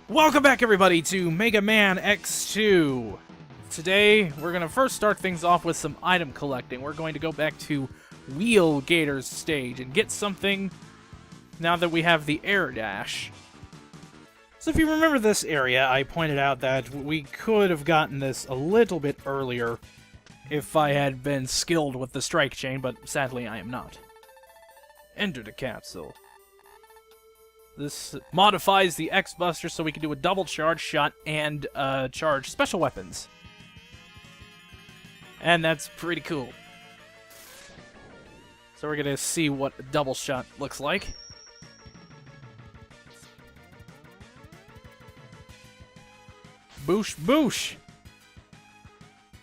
Welcome back, everybody, to Mega Man X2. Today, we're going to first start things off with some item collecting. We're going to go back to Wheel Gator's stage and get something now that we have the air dash. So if you remember this area, I pointed out that we could have gotten this a little bit earlier if I had been skilled with the strike chain, but sadly I am not. Enter the capsule. This modifies the X-Buster so we can do a double charge shot and charge special weapons. And that's pretty cool. So we're gonna see what a double shot looks like. Boosh, boosh!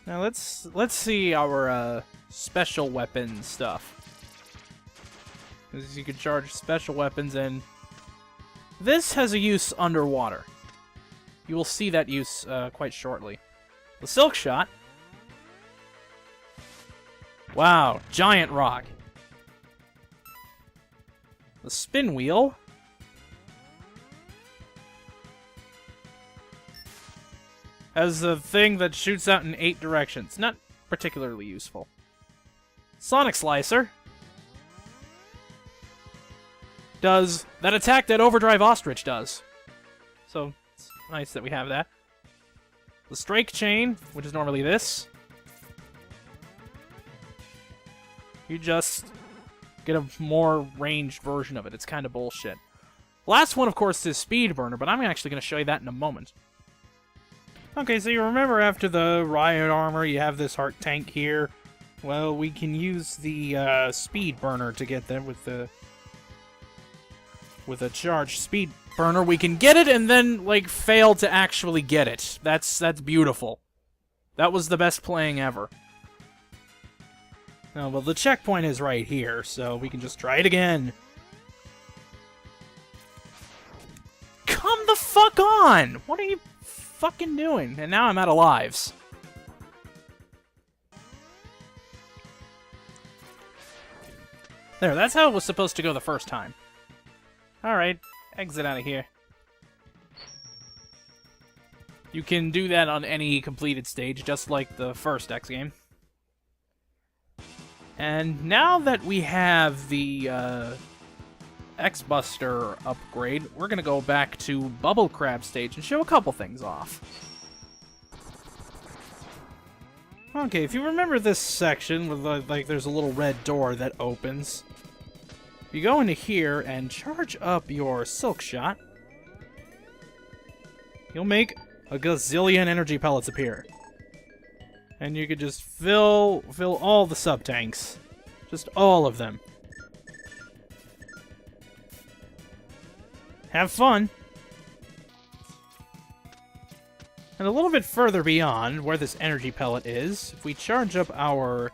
Now let's see our special weapon stuff. As you can charge special weapons, and this has a use underwater. You will see that use quite shortly. The Silk Shot. Wow, giant rock. The Spin Wheel. Has a thing that shoots out in 8 directions. Not particularly useful. Sonic Slicer. Does that attack that Overdrive Ostrich does. So, it's nice that we have that. The Strike Chain, which is normally this. You just get a more ranged version of it. It's kind of bullshit. Last one, of course, is Speed Burner, but I'm actually going to show you that in a moment. Okay, so you remember after the Riot Armor, you have this heart tank here. Well, we can use the Speed Burner to get there with the... With a charged Speed Burner, we can get it and then, like, fail to actually get it. That's beautiful. That was the best playing ever. Oh, well, the checkpoint is right here, so we can just try it again. Come the fuck on! What are you fucking doing? And now I'm out of lives. There, that's how it was supposed to go the first time. Alright, exit out of here. You can do that on any completed stage, just like the first X game. And now that we have the X-Buster upgrade, we're gonna go back to Bubble Crab stage and show a couple things off. Okay, if you remember this section, with like there's a little red door that opens. You go into here and charge up your Silk Shot. You'll make a gazillion energy pellets appear. And you could just fill all the sub-tanks. Just all of them. Have fun. And a little bit further beyond where this energy pellet is, if we charge up our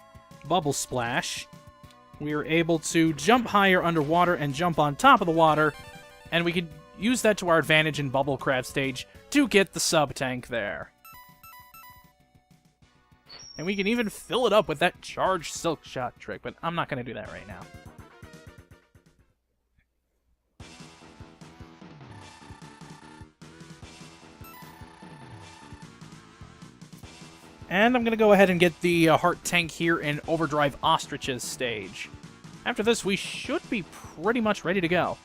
Bubble Splash, we are able to jump higher underwater and jump on top of the water, and we could use that to our advantage in Bubble Crab stage to get the sub-tank there. And we can even fill it up with that charged Silk Shot trick, but I'm not going to do that right now. And I'm going to go ahead and get the heart tank here in Overdrive Ostrich's stage. After this, we should be pretty much ready to go.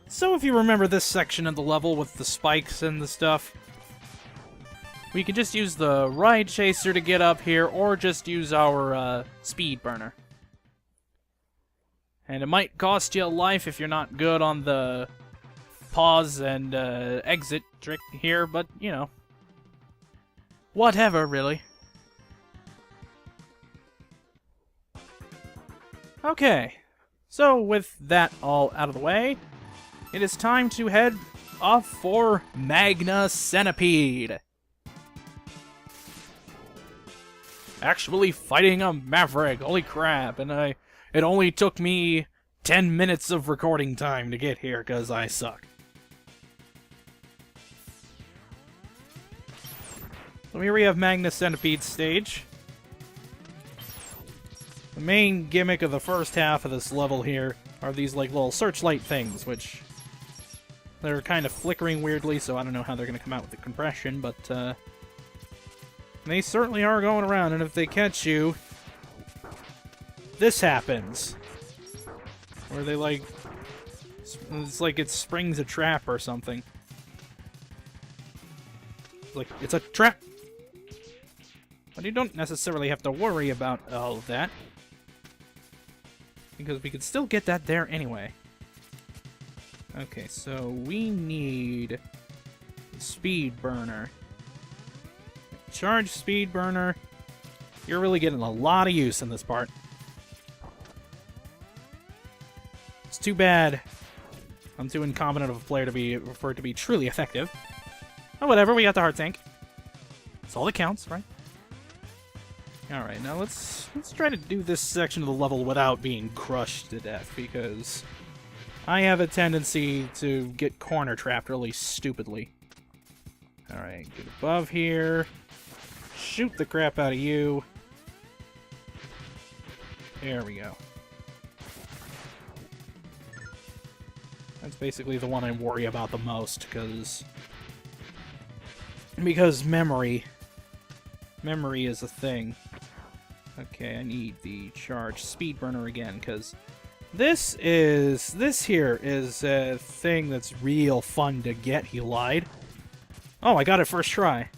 So if you remember this section of the level with the spikes and the stuff, we can just use the Ride Chaser to get up here, or just use our Speed Burner. And it might cost you a life if you're not good on the pause and exit trick here, but, you know, whatever, really. Okay, so with that all out of the way, it is time to head off for Magna Centipede. Actually fighting a Maverick, holy crap, and it only took me 10 minutes of recording time to get here, because I suck. So here we have Magnus Centipedes stage. The main gimmick of the first half of this level here are these like little searchlight things, which they're kind of flickering weirdly, so I don't know how they're going to come out with the compression, but they certainly are going around, and if they catch you, this happens. Where they like, it's like it springs a trap or something. Like, it's a trap! But you don't necessarily have to worry about all of that, because we could still get that there anyway. Okay, so we need a speed burner. Charge speed burner. You're really getting a lot of use in this part. It's too bad I'm too incompetent of a player for it to be truly effective. Oh, whatever, we got the heart tank. That's all that counts, right? Alright, now let's try to do this section of the level without being crushed to death, because I have a tendency to get corner trapped really stupidly. Alright, get above here. Shoot the crap out of you. There we go. That's basically the one I worry about the most, because memory is a thing. Okay, I need the charge speed burner again, because this here is a thing that's real fun to get. He lied. Oh, I got it first try.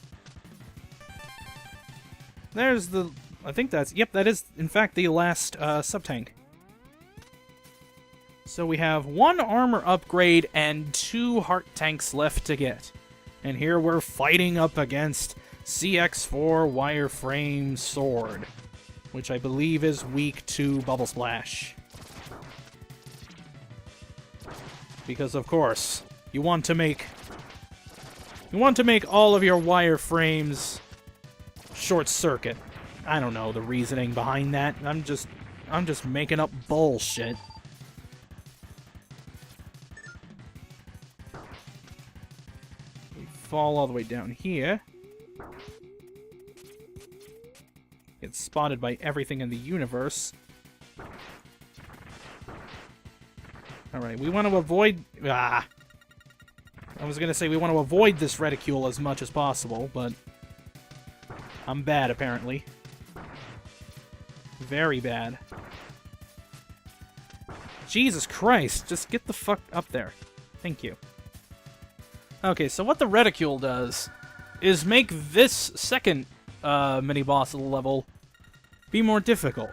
There's the... I think that's... Yep, that is, in fact, the last sub-tank. So we have 1 armor upgrade and 2 heart tanks left to get. And here we're fighting up against CX4 wireframe sword, which I believe is weak to Bubble Splash. Because, of course, you want to make all of your wireframes short circuit. I don't know the reasoning behind that. I'm just making up bullshit. We fall all the way down here. Get spotted by everything in the universe. Alright, we want to avoid... I was going to say we want to avoid this reticule as much as possible, but I'm bad, apparently. Very bad. Jesus Christ, just get the fuck up there. Thank you. Okay, so what the reticule does is make this second mini-boss of the level be more difficult.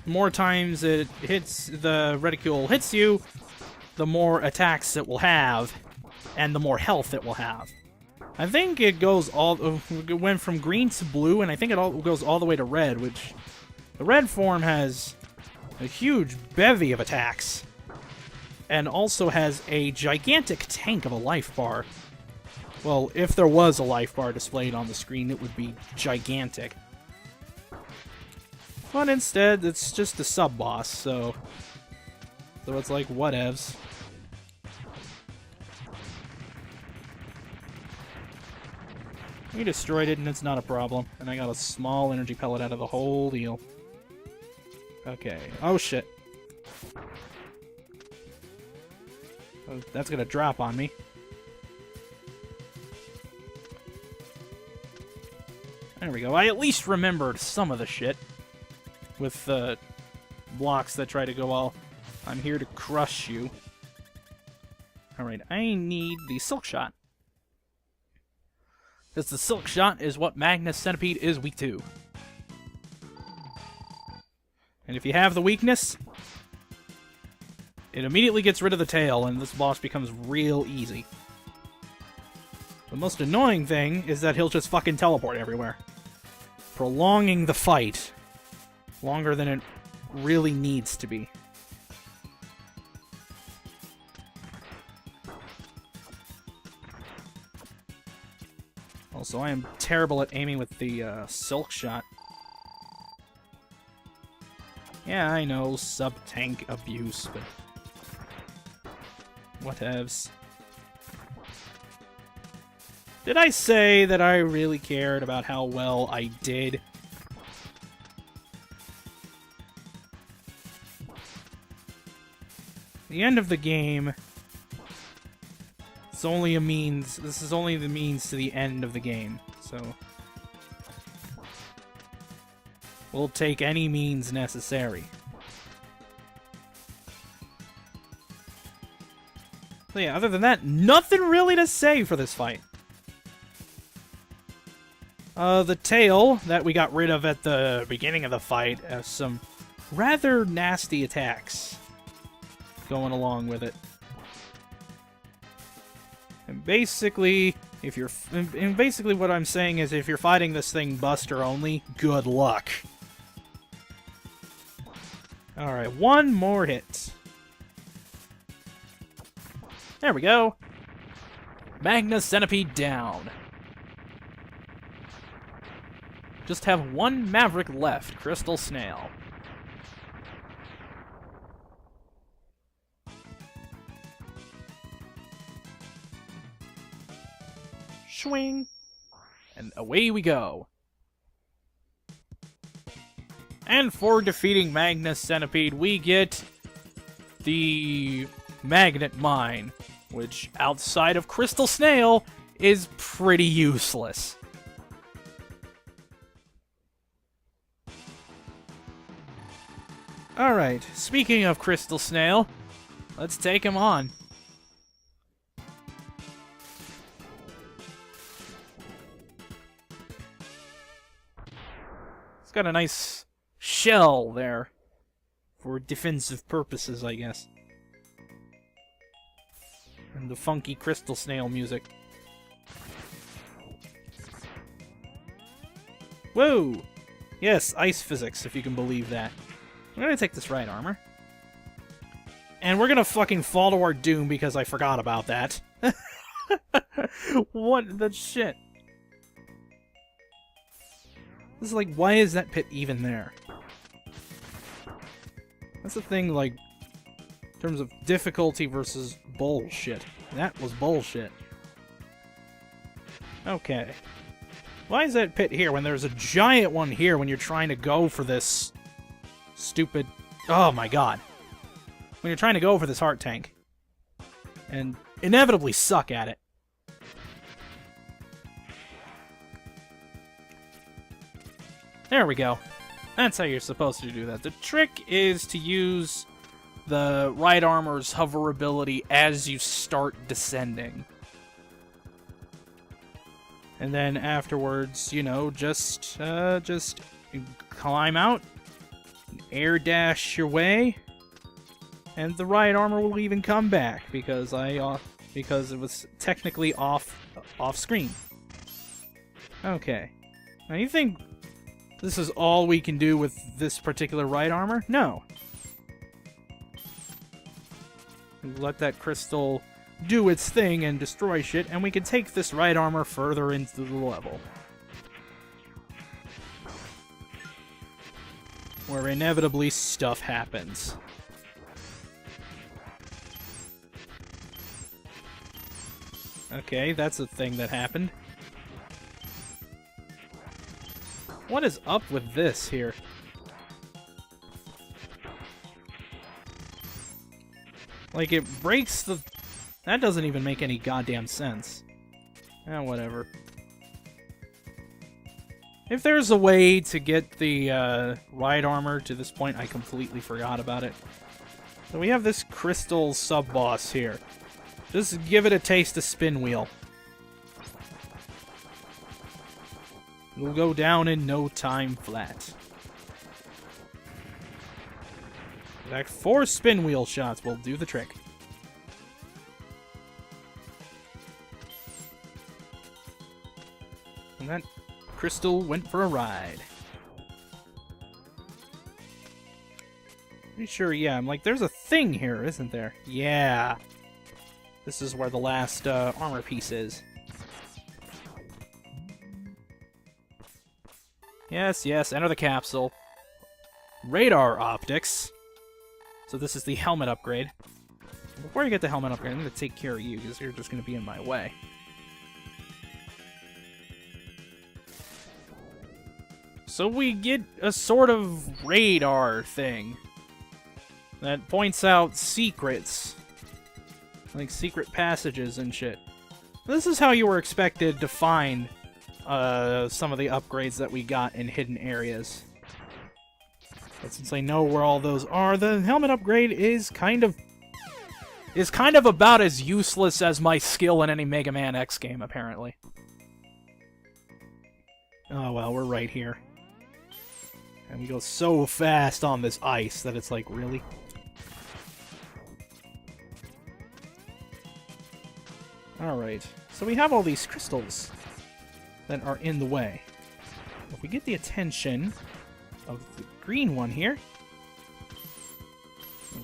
More times the reticule hits you, the more attacks it will have, and the more health it will have. I think it went from green to blue, and I think it goes all the way to red, which the red form has a huge bevy of attacks, and also has a gigantic tank of a life bar. Well, if there was a life bar displayed on the screen, it would be gigantic. But instead, it's just a sub-boss, so it's like, whatevs. We destroyed it, and it's not a problem. And I got a small energy pellet out of the whole deal. Okay. Oh, shit. Oh, that's gonna drop on me. There we go. I at least remembered some of the shit. With the blocks that try to go all, I'm here to crush you. Alright, I need the Silk Shot. Because the Silk Shot is what Magnus Centipede is weak to. And if you have the weakness, it immediately gets rid of the tail, and this boss becomes real easy. The most annoying thing is that he'll just fucking teleport everywhere, prolonging the fight longer than it really needs to be. Also, I am terrible at aiming with the Silk Shot. Yeah, I know, sub-tank abuse, but whatevs. Did I say that I really cared about how well I did? the end of the game, it's only a means. This is only the means to the end of the game, so we'll take any means necessary. So yeah, other than that, nothing really to say for this fight. The tail that we got rid of at the beginning of the fight has some rather nasty attacks going along with it. And basically, basically what I'm saying is if you're fighting this thing Buster only, good luck. Alright, one more hit. There we go. Magnus Centipede down. Just have one Maverick left, Crystal Snail. Swing. And away we go. And for defeating Magnus Centipede, we get the Magnet Mine, which, outside of Crystal Snail, is pretty useless. Alright, speaking of Crystal Snail, let's take him on. It's got a nice shell there for defensive purposes, I guess. And the funky Crystal Snail music. Whoa! Yes, ice physics, if you can believe that. I'm gonna take this right armor. And we're gonna fucking fall to our doom because I forgot about that. What the shit? This is like, why is that pit even there? That's the thing, like, in terms of difficulty versus bullshit. That was bullshit. Okay. Why is that pit here when there's a giant one here when you're trying to go for this stupid... Oh my god. When you're trying to go for this heart tank. And inevitably suck at it. There we go. That's how you're supposed to do that. The trick is to use the right armor's hover ability as you start descending. And then afterwards, you know, just climb out, air dash your way, and the right armor will even come back because because it was technically off screen. Okay. Now you think this is all we can do with this particular right armor? No. Let that crystal do its thing and destroy shit, and we can take this right armor further into the level. Where inevitably stuff happens. Okay, that's a thing that happened. What is up with this here? Like, it breaks the... That doesn't even make any goddamn sense. Eh, whatever. If there's a way to get the right armor to this point, I completely forgot about it. So we have this crystal sub-boss here. Just give it a taste of Spin Wheel. It'll go down in no time flat. In fact, 4 Spin Wheel shots will do the trick. And that crystal went for a ride. Pretty sure, yeah, I'm like, there's a thing here, isn't there? Yeah. This is where the last armor piece is. Yes, yes, enter the capsule. Radar optics. So this is the helmet upgrade. Before you get the helmet upgrade, I'm going to take care of you, because you're just going to be in my way. So we get a sort of radar thing. that points out secrets. Like secret passages and shit. This is how you were expected to find some of the upgrades that we got in hidden areas. But since I know where all those are, the helmet upgrade is kind of about as useless as my skill in any Mega Man X game, apparently. Oh well, we're right here. And we go so fast on this ice that it's like, really? Alright, so we have all these crystals that are in the way. If we get the attention of the green one here,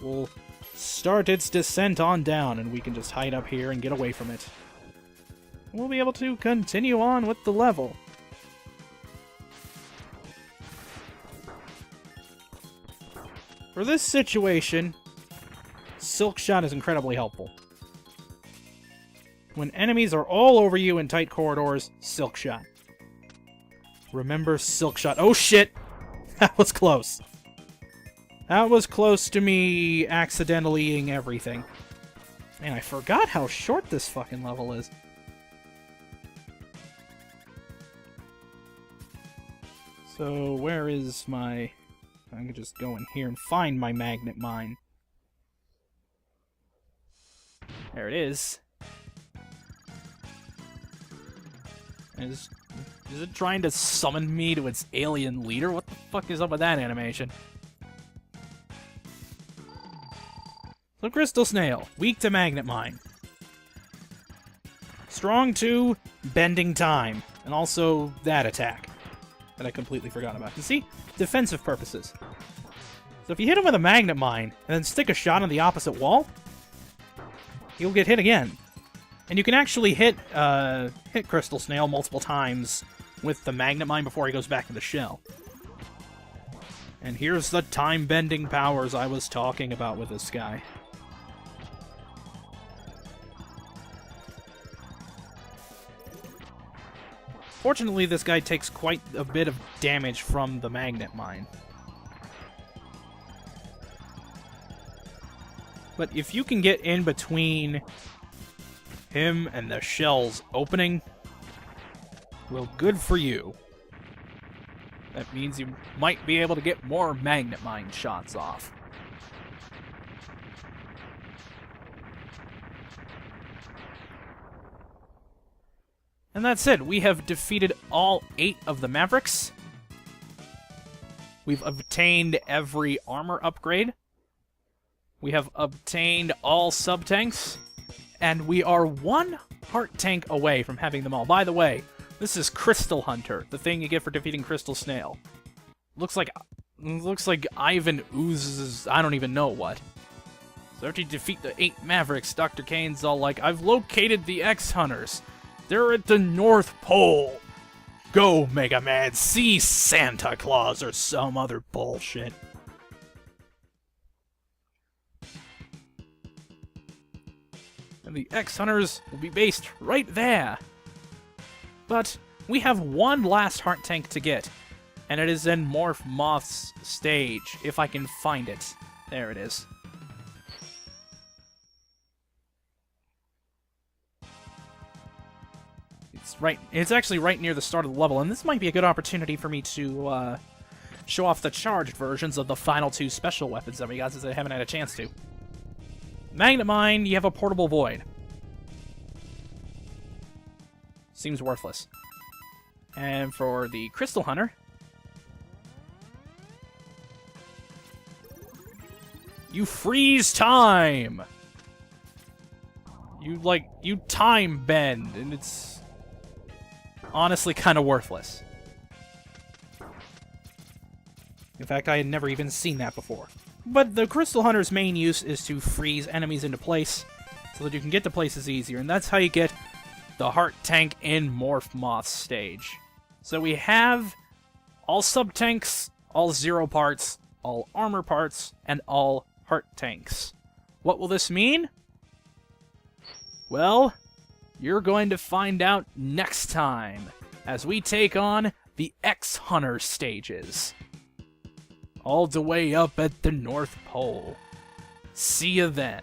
we'll start its descent on down, and we can just hide up here and get away from it. And we'll be able to continue on with the level. For this situation, Silk Shot is incredibly helpful. When enemies are all over you in tight corridors, Silk Shot. Remember Silk Shot. Oh shit! That was close. That was close to me accidentally eating everything. Man, I forgot how short this fucking level is. So, where is my... I can just go in here and find my magnet mine. There it is. Is it trying to summon me to its alien leader? What the fuck is up with that animation? So Crystal Snail, weak to Magnet Mine. Strong to Bending Time, and also that attack that I completely forgot about. You see? Defensive purposes. So if you hit him with a Magnet Mine, and then stick a shot on the opposite wall, you'll get hit again. And you can actually hit Crystal Snail multiple times with the Magnet Mine before he goes back to the shell. And here's the time-bending powers I was talking about with this guy. Fortunately, this guy takes quite a bit of damage from the Magnet Mine. But if you can get in between him and the shell's opening, well, good for you. That means you might be able to get more Magnet Mine shots off. And that's it. We have defeated all 8 of the Mavericks. We've obtained every armor upgrade. We have obtained all sub-tanks. And we are 1 heart tank away from having them all. By the way, this is Crystal Hunter, the thing you get for defeating Crystal Snail. Looks like Ivan oozes I don't even know what. So after you defeat the 8 Mavericks, Dr. Kane's all like, I've located the X-Hunters. They're at the North Pole. Go, Mega Man, see Santa Claus or some other bullshit. And the X-Hunters will be based right there. But we have 1 last heart tank to get, and it is in Moth's stage, if I can find it. There it is. It's actually right near the start of the level, and this might be a good opportunity for me to show off the charged versions of the final 2 special weapons that we got, since I haven't had a chance to. Magnet Mine, you have a portable void. Seems worthless. And for the Crystal Hunter, you freeze time! You time bend, and it's honestly kind of worthless. In fact, I had never even seen that before. But the Crystal Hunter's main use is to freeze enemies into place, so that you can get to places easier, and that's how you get the heart tank in Moth's stage. So we have all sub-tanks, all 0 parts, all armor parts, and all heart tanks. What will this mean? Well, you're going to find out next time, as we take on the X-Hunter stages. All the way up at the North Pole. See you then.